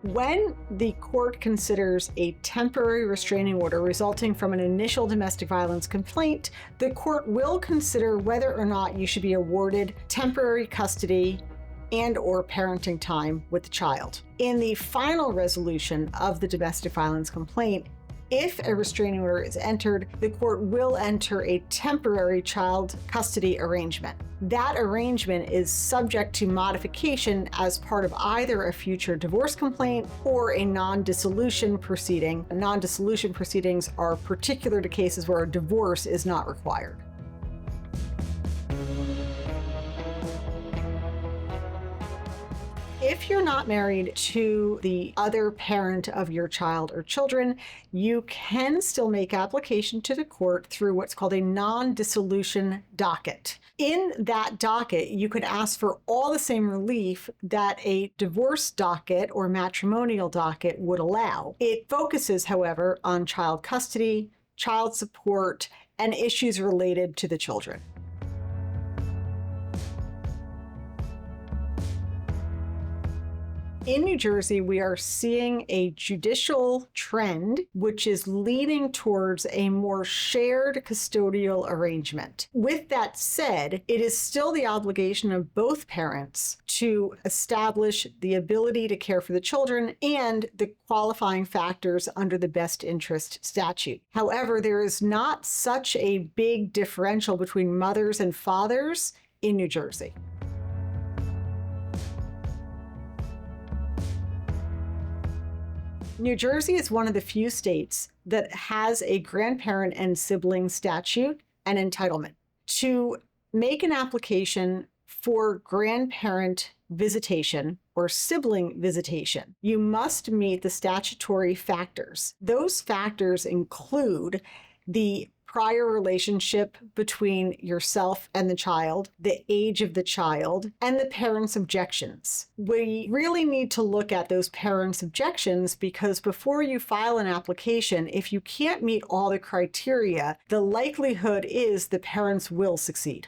When the court considers a temporary restraining order resulting from an initial domestic violence complaint, the court will consider whether or not you should be awarded temporary custody and/or parenting time with the child. In the final resolution of the domestic violence complaint, if a restraining order is entered, the court will enter a temporary child custody arrangement. That arrangement is subject to modification as part of either a future divorce complaint or a non-dissolution proceeding. Non-dissolution proceedings are particular to cases where a divorce is not required. If you're not married to the other parent of your child or children, you can still make application to the court through what's called a non-dissolution docket. In that docket, you could ask for all the same relief that a divorce docket or matrimonial docket would allow. It focuses, however, on child custody, child support, and issues related to the children. In New Jersey, we are seeing a judicial trend which is leaning towards a more shared custodial arrangement. With that said, it is still the obligation of both parents to establish the ability to care for the children and the qualifying factors under the best interest statute. However, there is not such a big differential between mothers and fathers in New Jersey. New Jersey is one of the few states that has a grandparent and sibling statute and entitlement. To make an application for grandparent visitation or sibling visitation, you must meet the statutory factors. Those factors include the prior relationship between yourself and the child, the age of the child, and the parents' objections. We really need to look at those parents' objections because before you file an application, if you can't meet all the criteria, the likelihood is the parents will succeed.